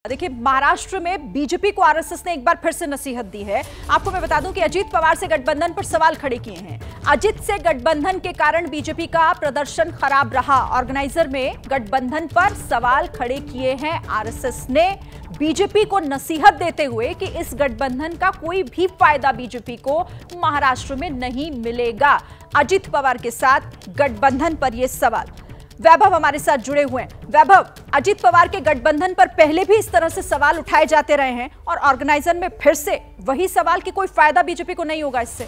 देखिए, महाराष्ट्र में बीजेपी को आरएसएस ने एक बार फिर से नसीहत दी है। आपको मैं बता दूं कि अजीत पवार से गठबंधन पर सवाल खड़े किए हैं। अजीत से गठबंधन के कारण बीजेपी का प्रदर्शन खराब रहा। ऑर्गेनाइजर में गठबंधन पर सवाल खड़े किए हैं आरएसएस ने, बीजेपी को नसीहत देते हुए कि इस गठबंधन का कोई भी फायदा बीजेपी को महाराष्ट्र में नहीं मिलेगा। अजीत पवार के साथ गठबंधन पर यह सवाल। वैभव हमारे साथ जुड़े हुए हैं। वैभव, अजीत पवार के गठबंधन पर पहले भी इस तरह से सवाल उठाए जाते रहे हैं और ऑर्गेनाइजर में फिर से वही सवाल कि कोई फायदा बीजेपी को नहीं होगा इससे।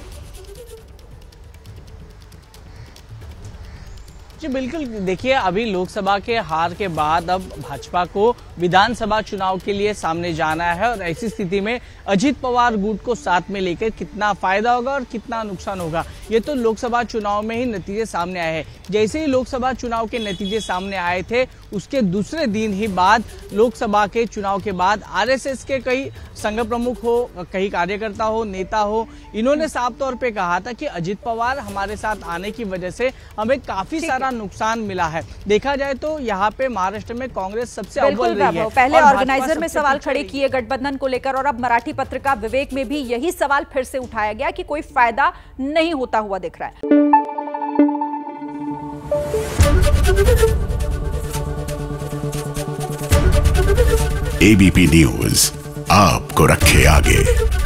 जी बिल्कुल, देखिए अभी लोकसभा के हार के बाद अब भाजपा को विधानसभा चुनाव के लिए सामने जाना है और ऐसी स्थिति में अजीत पवार गुट को साथ में लेकर कितना फायदा होगा और कितना नुकसान होगा, ये तो लोकसभा चुनाव में ही नतीजे सामने आए हैं। जैसे ही लोकसभा चुनाव के नतीजे सामने आए थे उसके दूसरे दिन ही बाद लोकसभा के चुनाव के बाद आरएसएस के कई संघ प्रमुख हो, कई कार्यकर्ता हो, नेता हो, इन्होंने साफ तौर पे कहा था कि अजीत पवार हमारे साथ आने की वजह से हमें काफी सारा नुकसान मिला है। देखा जाए तो यहाँ पे महाराष्ट्र में कांग्रेस सबसे अव्वल रही है। पहले ऑर्गेनाइजर में सवाल खड़े किए गठबंधन को लेकर और अब मराठी पत्रिका विवेक में भी यही सवाल फिर से उठाया गया कि कोई फायदा नहीं होता हुआ दिख रहा है। एबीपी न्यूज आपको रखे आगे।